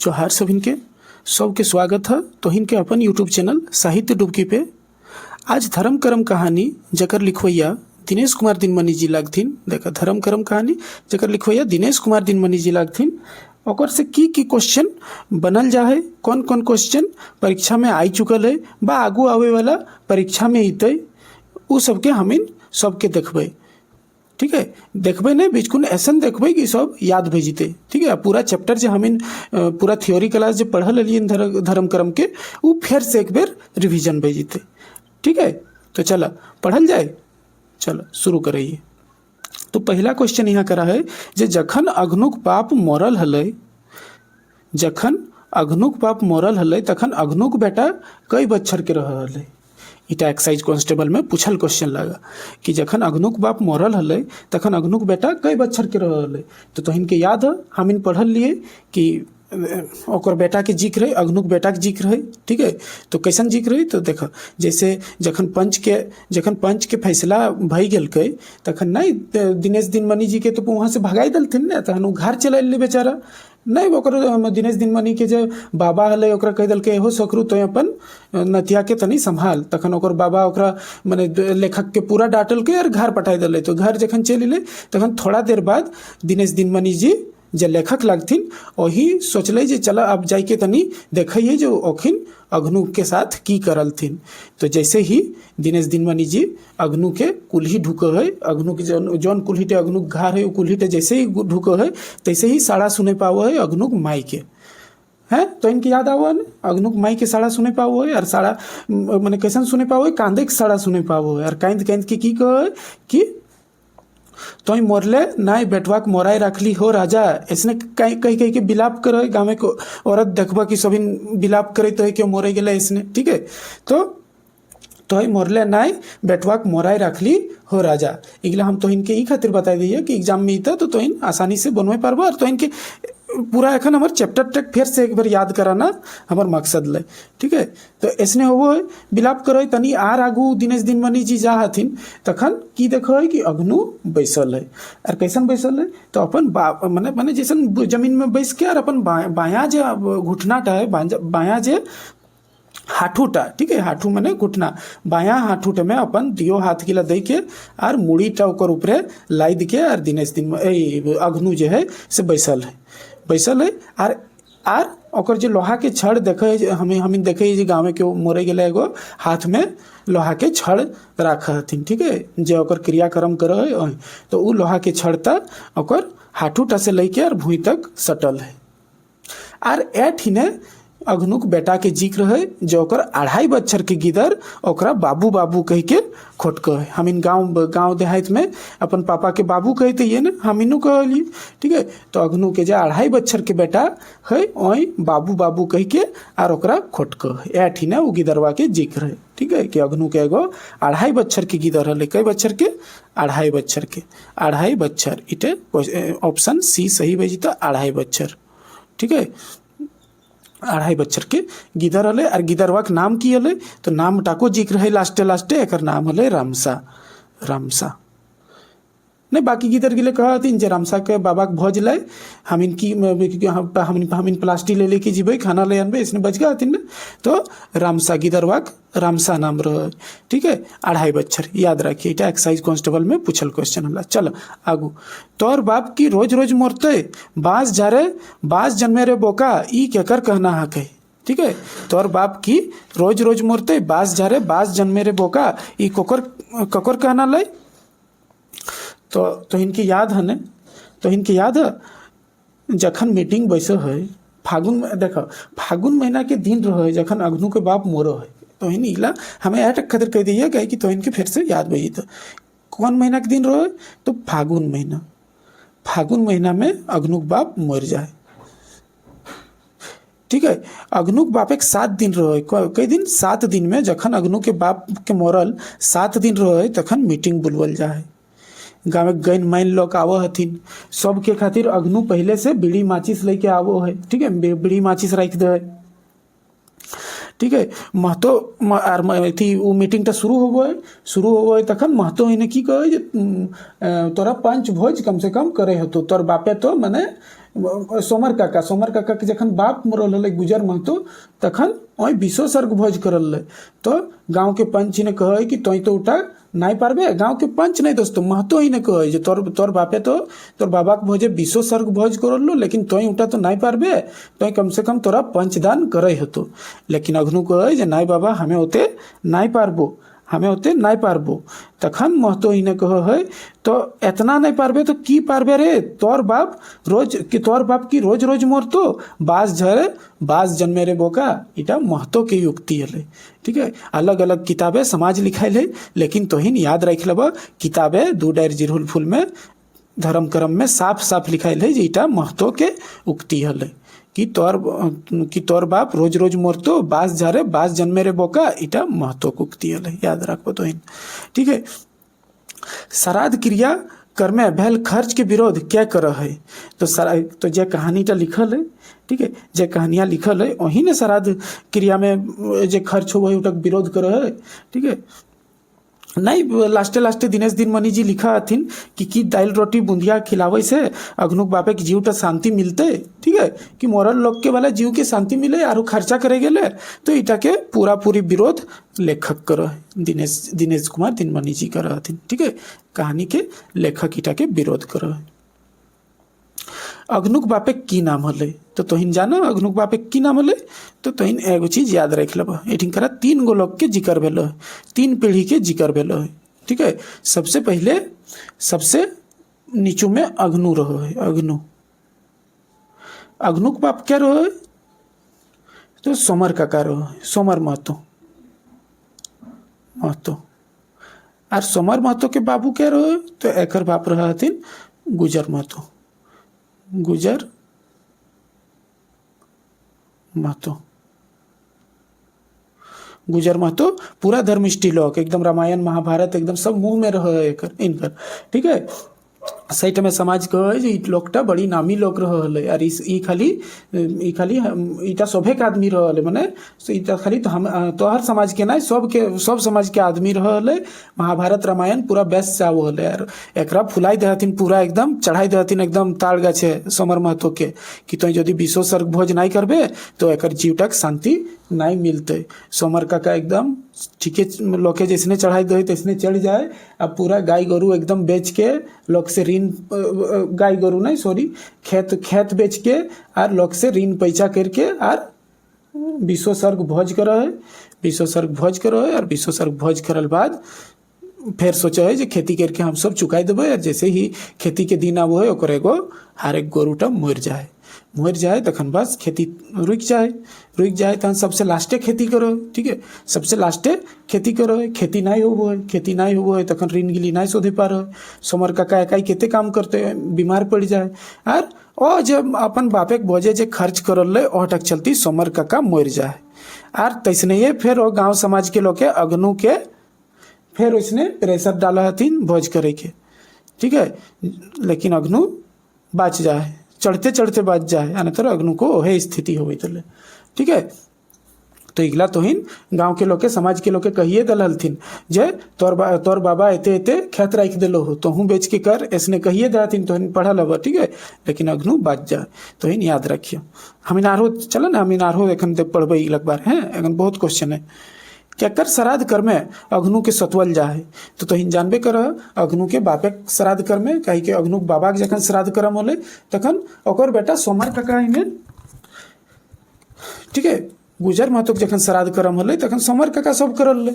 जोहार सभिन के सबके स्वागत है तोहिन के अपन यूट्यूब चैनल साहित्य डुबकी पे। आज धर्म करम कहानी जकर लिखवैया दिनेश कुमार दिनमणि जी लागथिन। देखा धर्म करम कहानी जकर लिखवैया दिनेश कुमार दिनमणि जी लागथिन। ओकर से की क्वेश्चन बनल जा है, कौन कौन क्वेश्चन परीक्षा में आई चुकल है बा आगू आवे वाला परीक्षा में अतै, उ सबके हमिन सबके देखबै। ठीक है, देखबै नहीं बिल्कुल ऐसा देखबै कि सब याद भे जते। ठीक है, पूरा चैप्टर जो हमिन पूरा थ्योरी क्लास जो पढ़ल लिए धर्म करम के वो फिर से एक बेर रिवीजन भे जते। ठीक है, तो चला पढ़ल जाए। चलो शुरू करिए। तो पहला क्वेश्चन यहाँ करा है जे जखन अघनुक बाप मरल हलै, जखन अघनुक बाप मरल हलै तखन अघनुक बेटा कई बच्चर के रह हलै। इटा एक्साइज कांस्टेबल में पूछल क्वेश्चन लगा कि जखन अघनुक बाप मरल हलै तखन अघनुक बेटा कई बच्चर के रह हलै। तो तोहिन के याद है हमिन पढ़ल लिए कि ओकर बेटा के जिक्र है, अघनुक बेटा के जिक्र है। ठीक है, तो कैसन जिक्र है तो देख जैसे जखन पंच के फैसला भई गेलकै तखन नहीं दिनेश दिनमणि जी के तो वहाँ से भगाई दलथिन ने, तहन उ घर चल अइले बेचारा। नहीं ओकर दिनेश दिनमणि के जो बाबा हलै ओकरा कह दलकै हो सकरू तो अपन नतिया के तनी संभाल। तखन ओकर बाबा ओकरा माने लेखक के पूरा डांटलकै और घर पठाई दलै। तो घर जखन चल अइले तखन थोड़ा देर बाद दिनेश दिनमणि जी जे लेखक लगथिन वही सोचले जे चला अब जाके तनी देखिए जो ओखिन अघनु के साथ की करलथिन। तो जैसे ही दिनेश दिनमणि जी अघनु के कुल्ही ढुको है, अघनु के जौन कुल्ही टे अघनु घर है कुल्ही टे जैसे ही ढुको है तैसे ही साड़ा सुने पाओ है अघनुक माई के है। तो इनके याद आओ है अघनुक माई के साड़ा सुने पाओ है और साड़ा मैंने कैसन सुने पाओ है, कांदे के साड़ा सुने पाओ है और कांद कांद के की कहो है कि तोई मोरले नाई बेटवा के मोराई रखली हो राजा। इसने कहीं कहीं के बिलाप करे गाँव को औरत देखबा कि सभी बिलाप करे तो है क्यों मोरे गेला इसने। ठीक है, तो मोरले नाई बेटवा के मोराई रखली हो राजा। इगला हम तो इनके ई खातिर बता दिए कि एग्जाम में इता तो इन आसानी से बनवे पारबो और तो इनके पूरा एखन हमार चैप्टर तक फिर से एक बार याद कराना हमार मकसद ले। ठीक है, तो ऐसने होबो है बिलाप करो तनी आर आगू दिनेश दिनमणि जी जा हथिन तखन की देखो है कि अघनु बैसल है और कैसन बैसल है तो अपन माने जैसन जमीन में बैस के और अपन बाया जो घुटनाटा है बाया जे हाथूटा। ठीक है, हाथू माने घुटना, बाया हाथूट में अपन दियो हाथ गिला दे के और मुड़ीटा ओकर ऊपरे लाद के और दिनेश दिन अघनु जो है से बैसल है आर ओकर जो लोहा के छड़ देखे हमें देखे जे गाँव के मोरे गेले एगो हाथ में लोहा के छड़ राख हथिन। ठीक है, जो ओकर क्रियाक्रम करे है तो उ लोहा के छड़ तक ओकर हाथूटा से लेके और भूई तक सटल है। आर एठिने अघनुक बेटा के जिक्र है जो ओकर 2.5 बच्चर के गिदर ओकरा बाबू बाबू कह के खोटक है। हम इन गाँव देहात में अपन पापा के बाबू कहते ये ना हम इनू कहली। ठीक है, तो अघनु के जो 2.5 बच्चर के बेटा है वही बाबू बाबू कह के और ओकरा खोटक है। ऐठी ना वो गिदरवा के जिक्र है। ठीक है, कि अघनु के एगो 2.5 बच्चर के गिदर है। कई बच्चर के 2.5 बच्चर के 2.5 बच्चर इटे ऑप्शन सी सही भेजी। 2.5 बच्चर। ठीक है, 2.5 बच्चर के गिदर हले और गिदरवा के नाम की हले तो नाम टाको जिक्र है लास्टे एक नाम हले रामसा। नहीं बाकी गिदर गिले कहा हथिन जे रामसा के बाबा के भोज लाए हम प्लास्टिक ले लेके जीबे खाना ले आनबे इसने बच गया हथिन। तो रामसा गिदरवा रामसा नाम रहे। ठीक है, 2.5 बच्चर याद रखिए। इटा एक्साइज कांस्टेबल में पूछल क्वेश्चन होला। चलो आगू। तोर बाप की रोज रोज मरते बाँस झारे बाँस जन्मे रे बोका ई केकर कहना हक है। ठीक है, तोर बाप की रोज रोज मरते बाँस झारे बाँस जन्मे रे बोका ई ककर कहना लै। तो इनकी याद है न, तो इनकी याद है जखन मीटिंग बैसे है फागुन में। देखो फागुन महीना के दिन रहे जखन अघनु के बाप मोरो है तो इन इला हमें ऐट खातिर कह दिए गए कि तो इनके फिर से याद भई। तो कौन महीना के दिन रहे तो फागुन महीना में अघनुक बाप मर जाए। ठीक है, अघनुक बाप एक 7 दिन रहे। कई दिन 7 दिन में जखन अघनु के बाप के मरल 7 दिन रहे तखन मीटिंग बुलवल जाए। गाँव गैन माइन लोग आवो हथिन सबके खातिर अघनु पहले से बीड़ी माचिस लेके आवो है। ठीक है, बीड़ी माचिस रख दे। ठीक है, महतो थी वो मीटिंग शुरू होबो है तखन महतो इन्हें की कहे तोरा पंच भोज कम से कम करे हतो तोर बापे तो माने सोमर काका के जखन बाप मरल हलै गुजर महतो तखन ओहि विश्व सर्ग भोज करल लै। तो गाँव के पंच ने कहे कि तोई तो उठा नहीं पारबे, गाँव के पंच नहीं दोस्तों महतो ही ने कहे जे तोर बापे तो तोर बाबा के भोजे विश्व सर्ग भोज करल लो, लेकिन तोई उठा तो नहीं पारबे, तोई कम से कम तोरा पंचदान करे हतो। लेकिन अघनु कहे जे नहीं बाबा हमें होते नहीं पारबो, हमें होते नहीं पारबो। तखन महतो ही ने कहे है तो एतना नहीं पारबे तो की पारबे रे, तोर बाप की रोज रोज मरतो, बास झरे बास जन्मे रे बोका। इटा महतो के युक्ति हले। ठीक है, अलग अलग किताबें समाज लिखाइल है, लेकिन तोहिन याद रख लब किताबें 2 डायर जिरहुल फूल में धर्म कर्म में साफ साफ लिखाइल है जे इटा महतो के उक्ति हले कि तोर बाप रोज रोज मरतो, बास झारे बास जन्मे रे बोका। इटा महतो के उक्ति हले, याद रखो तोहिन। ठीक है, श्राद्ध क्रिया कर्मे भेल खर्च के विरोध क्या कर है। तो जे कहानीटा लिखल है, ठीक है, जे कहानियाँ लिखल है वही ने श्राद्ध क्रिया में जे खर्च हो वही विरोध कर है। ठीक है, नहीं लास्टे दिनेश दिनमणि जी लिखा हथिन कि दाल रोटी बुंदिया खिलावे से अघनुक बापे के जीव शांति मिलते। ठीक है, कि मरल लोग के वाला जीव के शांति मिले और खर्चा करे गेले, तो इटा के पूरी विरोध लेखक कर दिनेश कुमार दिनमणि जी कर हथिन। ठीक है, कहानी के लेखक इटा के विरोध कर। अघनुक बापे की नाम हले, तो तोहिन जाना अघनुक बापे की नाम हले। तो तोहिन एगो चीज याद रख लब, एठिनकरा 3 गो लोग के जिक्र भेल है, 3 पीढ़ी के जिक्र भेल है। ठीक है, सबसे पहले सबसे नीचू में अघनु रहो है। अघनुक बाप क्या रहो है, तो सोमर काका रहो है, सोमर महतो। और सोमर महतो के बाबू क्या रहो है, तो एकर बाप रहा हथिन गुजर महतो। गुजर महतो पूरा धर्मिष्ठी लोग, एकदम रामायण महाभारत एकदम सब मुंह में रहे इनकर। ठीक है, सही टाइम समाज कहे जे लोकटा बड़ी नामी लोग रहले, और ई खाली इटा सभे के आदमी रहले, माने इटा खाली तो हम तोहर समाज के नहीं सब समाज के आदमी रहले। महाभारत रामायण पूरा बेस से आवो हले, और एकरा फुलाई देहथिन पूरा एकदम चढ़ाई देहथिन एकदम ताल गाछे सोमर महतो के कि तो यदि विश्व सर्ग भोज नहीं करबे तो एकर जीवटक शांति नहीं मिलते। सोमर काका एकदम ठीके लोके जैसने चढ़ाई दे तैसने चढ़ जाए, अब पूरा गाय गोरू एकदम बेच के लोग से ऋण, गाय गोरू नहीं सॉरी खेत बेच के और लोग से ऋण पैसा करके और विश्व सर्ग भोज करो है। और विश्व सर्ग भोज करल बाद फिर सोचा है जे खेती करके हम सब चुकाई देवे, और जैसे ही खेती के दिन आबो है ओकर एगो हर एक गोरूटा मर जाए तखन बस खेती रुक जाए तहन सबसे लास्टे खेती करो। ठीक है, सबसे लास्टे खेती करो, खेती नहीं होबो है तखन ऋण गिली नहीं शोधे पारो। सोमर काका इकाई केते काम करते बीमार पड़ जाए, और ओ जब अपन बापे के भोजे जे खर्च करल ले ओटक चलती सोमर काका मर जाए, और तैसने फिर वो गाँव समाज के लोग के अघनु के फिर उसने प्रेशर डाला हथिन भोज करे के। ठीक है, लेकिन अघनु बच जाए, चढ़ते बच जाए, आने तर अग्नु को ओहे स्थिति हो गई। ठीक है, तो इगला तोहिन गांव के लोग के समाज के लोग के कहिए दलहलथिन जे तोर बाबा एते खेत रख दिलो हो तो हूँ बेच के कर, ऐसने कहिए दहथिन तोहिन पढ़ल हब। ठीक है, लेकिन अग्नु बच जाए तोहिन याद रखियो। हमीनारो चलो ना, हमीनारो एखन पढ़बे एक बार है, एखन बहुत क्वेश्चन है। क्या कर श्राद्ध कर में अघनु के सतवल जाए, तो तोहिन जानबे कर अघनु के बापे श्राद्ध कर में कही के अघनु बाबा के जखन श्राद्ध करम होले तखन ओकर बेटा सोमर काका ने, ठीक है, गुजर महतो के जखन श्राद्ध करम होले तखन सोमर काका सब करल ले।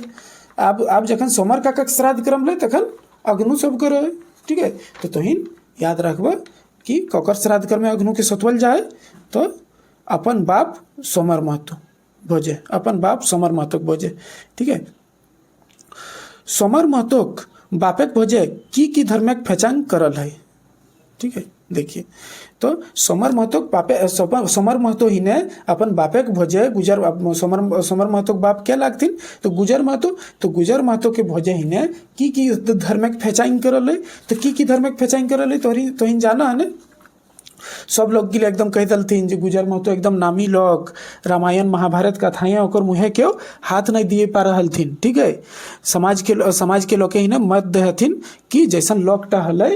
आप जखन सोमर काका के श्राद्ध करम ले तखन अघनु सब करे। ठीक है, तो तोहिन याद रखब कि ककर श्राद्ध कर में अघनु के सतवल जाए, तो अपन बाप सोमर महतो भोजे, अपन बाप सोमर महतो भोजे। ठीक है, सोमर महतो बापे भोजे की धर्मक पहचान करल है। ठीक है, देखिए तो सोमर महतो ही ने अपन बापे के भोजे सोमर महतो बाप क्या लागथिन, तो गुजर महतो के भोजे ही ने की धर्मक पहचान करल है। तो की धर्मक पहचान करल है तो ही जाना है ने सब लोग के लिए एकदम कह दलथिन जे गुजर महतो एकदम नामी लोग, रामायण महाभारत कथाएं ओकर मुहे क्यों हाथ नहीं दिए पा रहलथिन। ठीक है, समाज के लोग ही ने मत देहथिन कि जैसन लोकटा हलै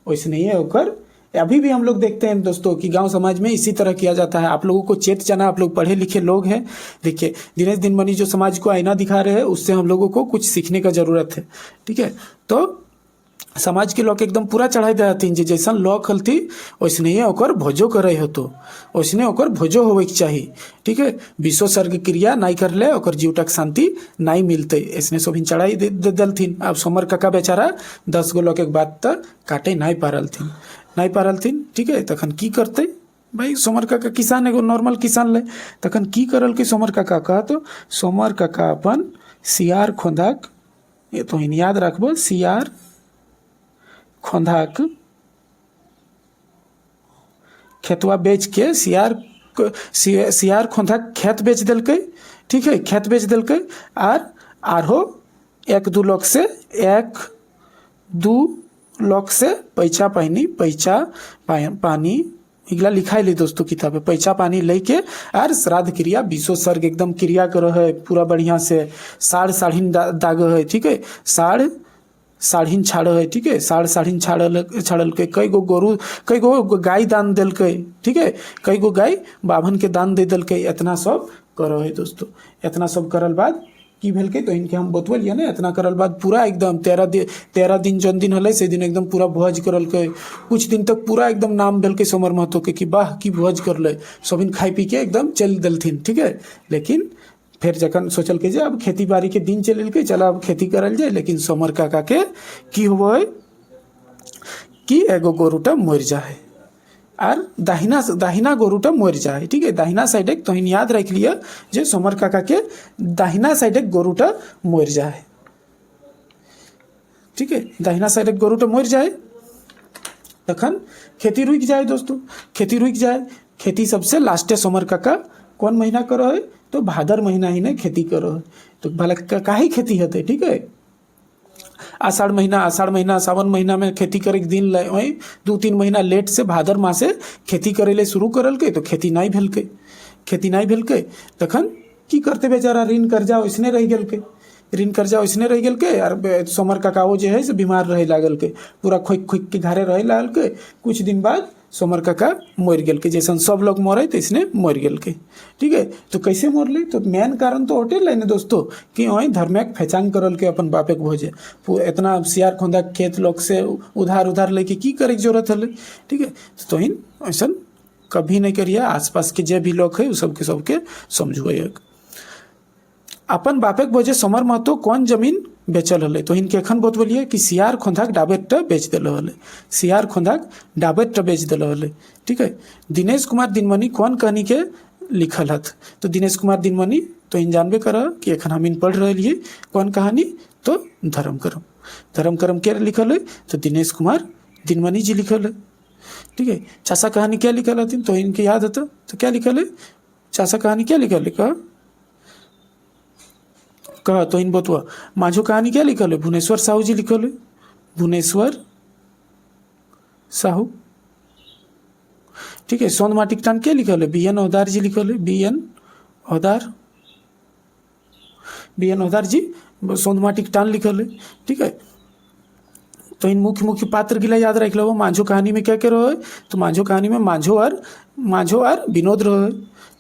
वैसने ही ओकर अभी भी हम लोग देखते हैं दोस्तों कि गांव समाज में इसी तरह किया जाता है। आप लोगों को चेत जाना, आप लोग पढ़े लिखे लोग हैं। देखिए दिनेश दिनमणि जो समाज को आईना दिखा रहे हैं, उससे हम लोगों को कुछ सीखने का जरूरत है। ठीक है, तो समाज के लोग एकदम पूरा चढ़ाई दे हथिन जे जैसन लोग हलती वैसने ओकर भोजो करे हो, तो वैसने ओकर भोजो होवे के चाहिए। ठीक है, विश्व सर्ग क्रिया नहीं कर ले ओकर जीवटक शांति नहीं मिलते, ऐसने सोभिन चढ़ाई दे दलथिन। अब सोमर काका बेचारा 10 गो लोग एक बात तक काटे नहीं पारलथिन। ठीक है, तखन की करते भाई? सोमर काका किसान एगो नॉर्मल किसान ले, तखन की करल कि सोमर काका का, तो सोमर काका अपन सियार खोंधाक, ये तो याद रखबो, सियार खोंधाक खेतवा बेच के सियार खोंधाक खेत बेच दिलकै। ठीक है, खेत बेच दिलकै आरो 1-2 लोग से पैसा पानी इगला लिखाई ली दोस्तों किताबे, पैसा पानी लेके आर श्राद्ध क्रिया विश्व सर्ग एकदम क्रिया करो है पूरा बढ़िया से। साढ़ीन दागो है। ठीक है, साढ़ीन छाड़ है। ठीक है, साढ़ीन छाड़ल के कई गो गाय दान दिल के। ठीक है, कई गो गाय बाभन के दान दे दिल के। इतना सब करो है दोस्तों। इतना सब करल बाद की भेल के, तो इनके हम बतवलिए ना, इतना करल बाद पूरा एकदम 13 दिन जौन दिन हल से दिन एकदम पूरा भोज करल के। कुछ दिन तक पूरा एकदम नाम भेल के सोमर महतो के कि वाह की भोज करले, सबिन खाई पी के एकदम चल दिलथिन। ठीक है, लेकिन फिर जखन सोचल के जे अब खेती बाड़ी के दिन चल के, चला अब खेती करल जाए, लेकिन सोमर काका के की हुआ है कि एगो गोरुटा मर जाए और दाहिना गोरुटा मर जाए। ठीक है, दाहिना साइड एक तो याद रख लिया जे सोमर काका के दाहिना साइड एक गोरुटा मर जाए। ठीक है, दाहिना साइड एक गोरुटा मर जाए, तखन खेती रुक जाए दोस्तों। खेती रुक जाए, खेती सबसे लास्टे सोमर काका कौन महीना करो है, तो भादर महीना ही ने खेती करो है। तो भले काहे खेती होते। ठीक है, आषाढ़ महीना सावन महीना में खेती करे के दिन वही 2-3 महीना लेट से भादर मासे खेती करे ले शुरू करल के, तो खेती नहीं भेल के तखन की करते बेचारा, ऋण कर्जा वैसने रह गेल के। और सोमर काकाओ जे है से बीमार रहे लागल के, पूरा खोक के घरे रहे लागल के। कुछ दिन बाद सोमर काका मर गेल के, जैसन सब लोग मरे तो इसने मर गेल के। ठीक है, तो कैसे मरले, तो मेन कारण तो होटल है ना दोस्तों कि वही धर्मेक फेचांग करल के अपन बापे के भोजे। इतना सियार खोंदा खेत लोग से उधार लेके की करे की जरूरत है। ठीक है, तो ऐसा कभी नहीं करिए। आसपास के जे भी लोग है सबके समझुए। अपन बापे के भोजे सोमर महतो कौन जमीन बेचल हले, तो इनके एखन बतवलिए कि सियार खोंधाक डाबेटा बेच दिल हले। ठीक है, दिनेश कुमार दिनमणि कौन कहानी के लिखल हथ, तो दिनेश कुमार दिनमणि तो इन जानबे कर कि एखन हम इन पढ़ रहे लिए कौन कहानी, तो धर्म करम के लिखल है, तो दिनेश कुमार दिनमणि जी लिखल है। ठीक है, चासा कहानी क्या लिखल हथिन, तो इनके याद होता, तो क्या लिखल है, चासा कहानी क्या लिखल है कहा तो इन बतुआ। माझो कहानी क्या लिखल है, भुवनेश्वर साहू जी लिखल है, भुवनेश्वर साहू। ठीक है, सोन माटिक टान क्या लिखल है, BN ओदार जी लिखल है, BN ओदार जी सोन माटिक टान लिखल है। ठीक है, तो इन मुख्य पात्र गिला याद रख लो। माझो कहानी में क्या क्या रहो है, तो माझो कहानी में माझो और विनोद रहो है।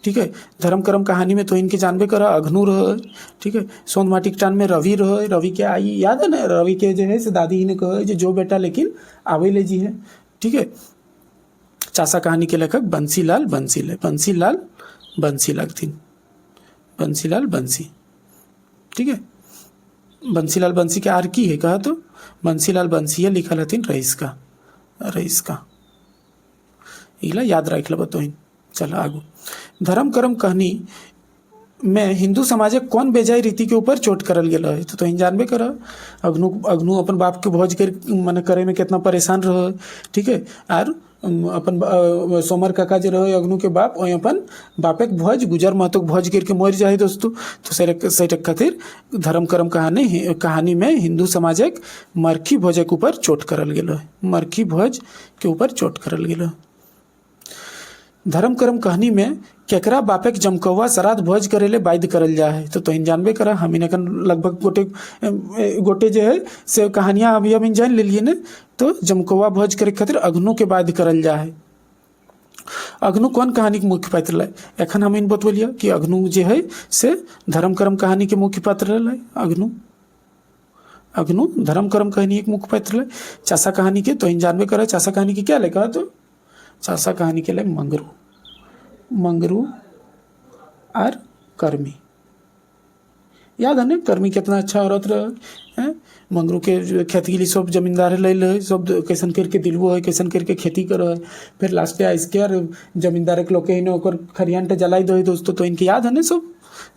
ठीक है, धर्म करम कहानी में तो इनके जानबे करा अघनू रहो है। ठीक है, सोन माटिक टान में रवि रहो है। रवि के आई याद है ना, रवि के जो है से दादी ही ने कहा है जो बेटा लेकिन आवेले जी है। ठीक है, चासा कहानी के लेखक बंसीलाल बंसी। ठीक है, बंसीलाल बंसी के आर की है कहा, तो बंसीलाल बंसी लिखल हथिन रईस का इला याद रख लो। तो चलो आगू। धर्म करम कहानी में हिंदू समाज कौन बेजाय रीति के ऊपर चोट करल गेल है, तो जानबे कर अग्नु अपन बाप के भोज कर मन करे में कितना परेशान रहो। ठीक है, और अपन सोमर काका जो रहे अग्नु के बाप वही अपन बापे के भोज गुजर महतो भोज करके मर जाए दोस्तों। तो सही खातिर धर्म करम कहानी में हिंदू समाज मरखी भोज के ऊपर चोट करल गेल है, धर्म कर्म कहानी में केकरा बापेक जमकौवा श्राद्ध भोज करेले बाध्य करल जा है। तो तोहिन जानबे करा हमीन एखन लगभग गोटे जो है से कहानियाँ अभी हम जान ले लिए ने। तो जमकौवा भोज करे खातिर अग्नु के बाध्य करल जा है। अग्नु कौन कहानी के मुख्य पात्र है? एखन हम बतवलिया कि अग्नु जो है से धर्म कर्म कहानी के मुख्य पात्र है। अग्नु धर्म कर्म कहानी एक मुख्य पात्र है। चासा कहानी के तो इन जानबे करा चासा कहानी के क्या लेखा? तो चासा कहानी के लिए मंगरू और कर्मी। याद है ना कर्मी कितना अच्छा औरत रहे। मंगरू के खेती के लिए सब जमींदार ले सब कैसन करके दिलवो है, कैसन करके खेती करो है। फिर लास्ट आइसके और जमींदार के लोग के खरियान टे जलाई दो है दोस्तों। तो इनकी याद है ना सब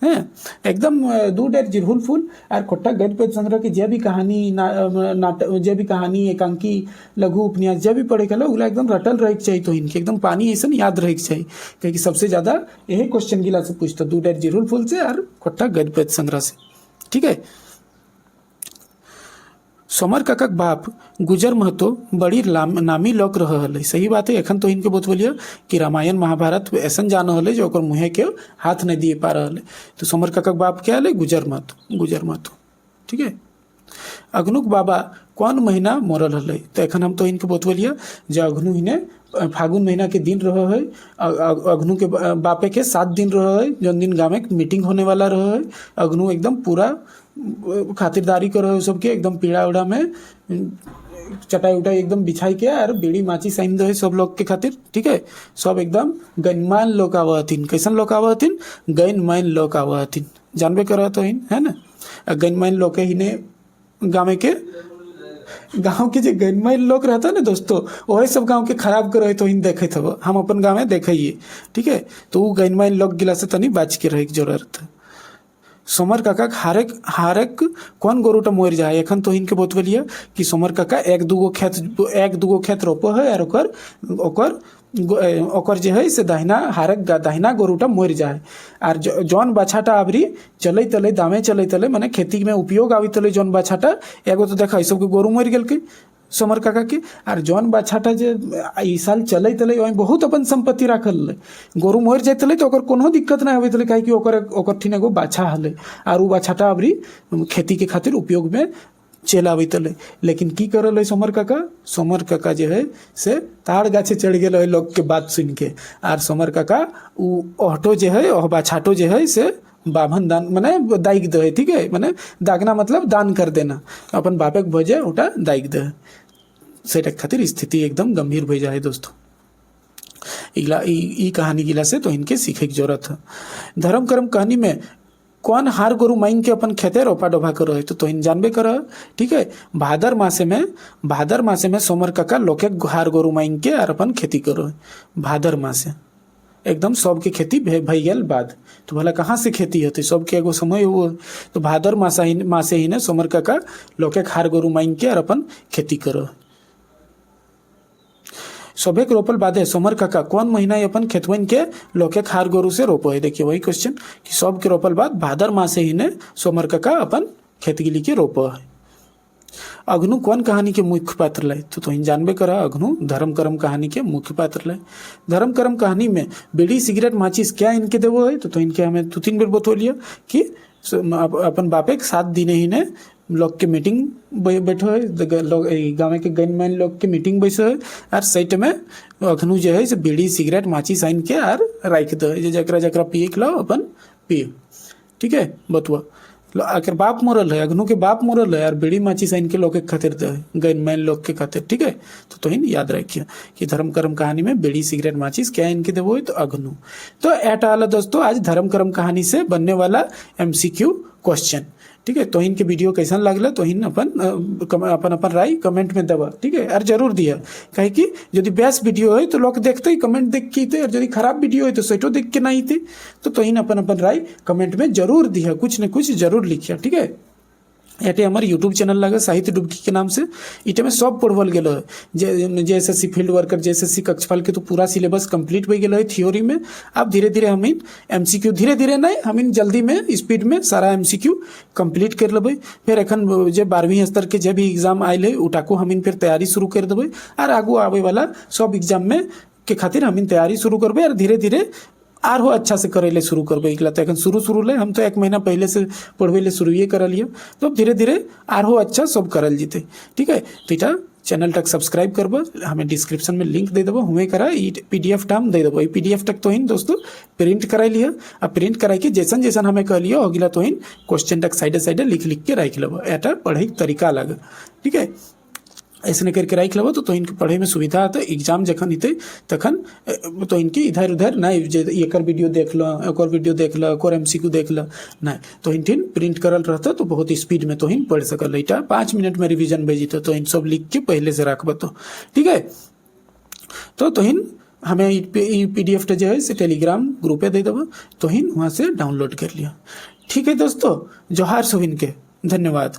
हैं एकदम दूर डेर जिरहुल फूल और खोट्टा गद्य संग्रह की जे भी कहानी नाटक जे भी कहानी एकांकी लघु उपन्यास जे भी पढ़े के लोग एकदम रटल रहे चाहिए। तो इनके एकदम पानी ऐसा याद रहे चाहिए क्योंकि सबसे ज़्यादा यही क्वेश्चन गिला से पूछता दूर डेर जिरहुल फूल से और खोट्टा गद्य संग्रह से। ठीक है। सोमर काका बाप गुजर महतो बड़ी नामी लोक रहे। सही बात है। एखन तो इनके बतवलिए कि रामायण महाभारत ऐसा जान हले जो मुँहे के हाथ नहीं दिए पा रहे। तो सोमर काका बाप क्या है? गुजर महतो। ठीक है। अग्नुक बाबा कौन महीना मरल हले? तो एखन हम तो इनके बतवलिए जो अग्नु हिने फागुन महीना के दिन रहे है। अग्नु के बापे के 7 दिन रहे है जो दिन गाँव में मीटिंग होने वाला रहे है। अग्नु एकदम पूरा खातिरदारी करो सबके एकदम पीड़ा उड़ा में चटाई उटाई एकदम बिछाई के और बीड़ी माची साइन दो सब लोग के खातिर। ठीक है। सब एकदम गणमान लोग आवतिन। कैसन लोग आवतिन? गणमान लोग आवतिन। जानबे करा तो इन है ना गणमान लोग ही ने गाँव के जो गणमान लोग रहता है ना दोस्तों वही सब गांव के खराब करे तो इन देखे थे हम अपन गाँव में देखिए। ठीक है। तो वो गणमान लोग गिला से तनी बच के रहे जरूरत है। सोमर काका हारेक कौन गोरुटा मोर जाए? एखन तो इनके बतवलिए कि सोमर काका एक दूगो खेत रोपो है और ओकर जो है से दाहिना गोरुटा मोर जाए और जौन बाछाटा आबरी चले तले दामे चले तले माने खेती में उपयोग आवी तले जौन बाछाटा एगो तो देखा सबके गोरु मर गेल के सोमर काका के और जौन बाछाटा जे ई साल चले तले वही बहुत अपन संपत्ति राखल गोरु मर जाए तले तो ओकर कोनो दिक्कत ना होवे तले काहे कि ओकर ठीन एगो बाछा हले और उ बाछाटा अबरी खेती के खातिर उपयोग में चल आवे तले। लेकिन की करल है सोमर काका जो है से ताड़ गाछे चढ़ गेल है लोग के बात सुन के और सोमर काका उ ऑटो जो है ओह बाछाटो जो है से बाभन दान माने दाइक दे। ठीक है। माने दागना मतलब दान कर देना अपन बापे के भोजे उठा दाइक दे से खातिर स्थिति एकदम गंभीर हो जाए दोस्तों। ई कहानी गिला से तो इनके सीखे की जरूरत है। धर्म कर्म कहानी में कौन हार गोरु मांग के अपन खेते रोपा डोभा करो है? तो इन जानबे करो। ठीक है। भादर मासे में सोमर काका लोके हार गोरु मांग के और अपन खेती करो है। भादर मासे एकदम सबके खेती भई गेल बाद तो भला कहाँ से खेती होती सबके एगो समय हुआ। तो भादर मासे ही ने सोमर काका लोके हार गोरु मांग के और अपन खेती करो। सभे के रोपल बादे सोमर काका कौन महीना अपन खेतवन के लोके खार गोरु से रोपो है? देखिए वही क्वेश्चन कि सब के रोपल बाद भादर मासे ही ने सोमर काका अपन खेत गिली के रोपो है। अग्नु कौन कहानी के मुख्य पात्र लय? तो इन जानबे करा अग्नु धर्म कर्म कहानी के मुख्य पात्र लय। धर्म कर्म कहानी में बीड़ी सिगरेट माचिस क्या इनके देवो है? तो इनके हमें 2-3 बार बतौलिया कि अपन बापे 7 दिन ही ने लोग के मीटिंग बैठो है लोग गाँव के गणमान्य लोग के मीटिंग बैठो है और सही में अखनू जो है से बीड़ी सिगरेट माचिस आइन के और राख दो जरा पिए के लो अपन पिए। ठीक है। बतुआ आखिर बाप मरल है अग्नु के बाप मरल है और बीड़ी माचिस आइन के लोग के खातिर दे गणमान्य लोग के खातिर। ठीक है। तो इन याद रखिए कि धर्म कर्म कहानी में बीड़ी सिगरेट माचिस क्या इनके देवो है? तो अग्नु। तो एटा वाला दोस्तों आज धर्म कर्म कहानी से बनने वाला MCQ क्वेश्चन। ठीक है। तो इनके वीडियो कैसा लगला तो इन अपन राय कमेंट में देवा। ठीक है। और जरूर दिया कहे कि यदि बेस्ट वीडियो है तो लोग देखते ही कमेंट देख के और यदि खराब वीडियो है तो सेटो देख के नहीं थे तो इन अपन राय कमेंट में जरूर दिया कुछ न कुछ जरूर लिखिया। ठीक है। एटे हमार यूट्यूब चैनल लगा साहित्य डुबकी के नाम से इटे में सब पढ़वल गेलो है JSSC फील्ड वर्कर JSSC कक्षपाल के तो पूरा सिलेबस कंप्लीट हो गेलो है थ्योरी में। अब धीरे धीरे हम MCQ धीरे धीरे नहीं हम जल्दी में स्पीड में सारा MCQ कंप्लीट कर लेबै। फिर एखन जे 12वीं स्तर के जे भी एग्जाम आयल है उटाको हम फिर तैयारी शुरू कर देबै और आगू आवे वाला सब एग्जाम में के खातिर हम तैयारी शुरू करबे और धीरे धीरे आर हो अच्छा से करे ले शुरू करबे। एकला तो एखन शुरू ले हम तो 1 महीना पहले से पढ़वे ले शुरू कर लिया, तो धीरे धीरे आर हो अच्छा सब करल जीते। ठीक है, तो इटा चैनल तक सब्सक्राइब करब, हमें डिस्क्रिप्शन में लिंक दे देव, हुए करा PDF टाम दे देव। PDF तक तो इन दोस्तों प्रिंट कराई लिया, अब प्रिंट कराई के जैसन जैसन हमें कह लिया अगला तो इन क्वेश्चन तक साइडे लिख के रख लब, एटा पढ़ाई तरीका अलग। ठीक है, ऐसे करके रख लब तो इनके पढ़े में सुविधा आता। एग्जाम जखन हेते तखन तो इनके इधर उधर नहीं एक वीडियो देख लो, एक और वीडियो देख लो, एक और MCQ देख लो, नहीं तो इन प्रिंट करल रहता तो बहुत स्पीड में तो इन पढ़ सकल। इटा 5 मिनट में रिवीजन भेजी तो इन सब लिख के पहले से रखब। तो ठीक है, तो इन हमें PDF जो है से टेलीग्राम ग्रुपे दे देव, तो इन वहाँ से डाउनलोड कर लिया। ठीक है दोस्तों, जोहार सब इनके, धन्यवाद।